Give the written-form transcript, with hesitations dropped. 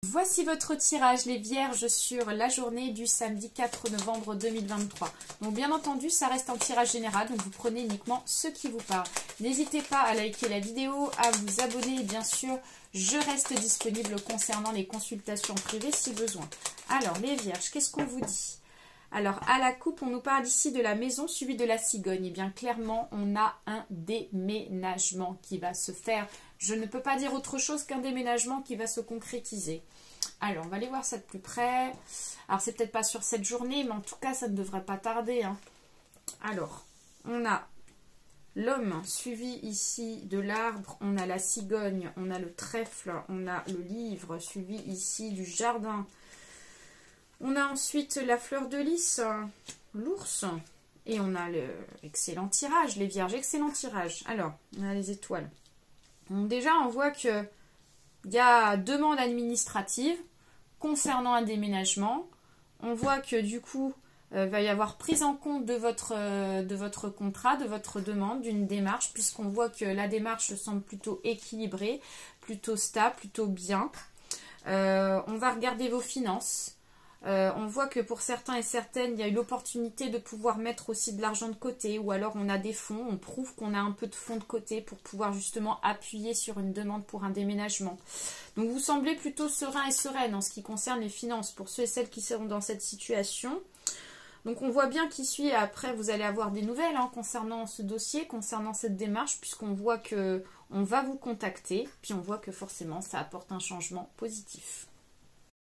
Voici votre tirage, les vierges, sur la journée du samedi 4 novembre 2023. Donc bien entendu, ça reste un tirage général, donc vous prenez uniquement ce qui vous parle. N'hésitez pas à liker la vidéo, à vous abonner et bien sûr, je reste disponible concernant les consultations privées si besoin. Alors les vierges, qu'est-ce qu'on vous dit ? Alors à la coupe, on nous parle ici de la maison suivie de la cigogne. Et bien clairement, on a un déménagement qui va se faire. Je ne peux pas dire autre chose qu'un déménagement qui va se concrétiser. Alors, on va aller voir ça de plus près. Alors, c'est peut-être pas sur cette journée, mais en tout cas, ça ne devrait pas tarder, hein. Alors, on a l'homme suivi ici de l'arbre. On a la cigogne, on a le trèfle, on a le livre suivi ici du jardin. On a ensuite la fleur de lys, l'ours. Et on a l'excellent tirage, les vierges, excellent tirage. Alors, on a les étoiles. Donc déjà, on voit qu'il y a demande administrative concernant un déménagement. On voit que du coup, va y avoir prise en compte de votre contrat, de votre demande, d'une démarche, puisqu'on voit que la démarche semble plutôt équilibrée, plutôt stable, plutôt bien. On va regarder vos finances. On voit que pour certains et certaines, il y a eu l'opportunité de pouvoir mettre aussi de l'argent de côté, ou alors on a des fonds, on prouve qu'on a un peu de fonds de côté pour pouvoir justement appuyer sur une demande pour un déménagement. Donc vous semblez plutôt serein et sereine en ce qui concerne les finances pour ceux et celles qui seront dans cette situation. Donc on voit bien qu'ici, après, vous allez avoir des nouvelles concernant ce dossier, concernant cette démarche, puisqu'on voit que on va vous contacter, puis on voit que forcément ça apporte un changement positif.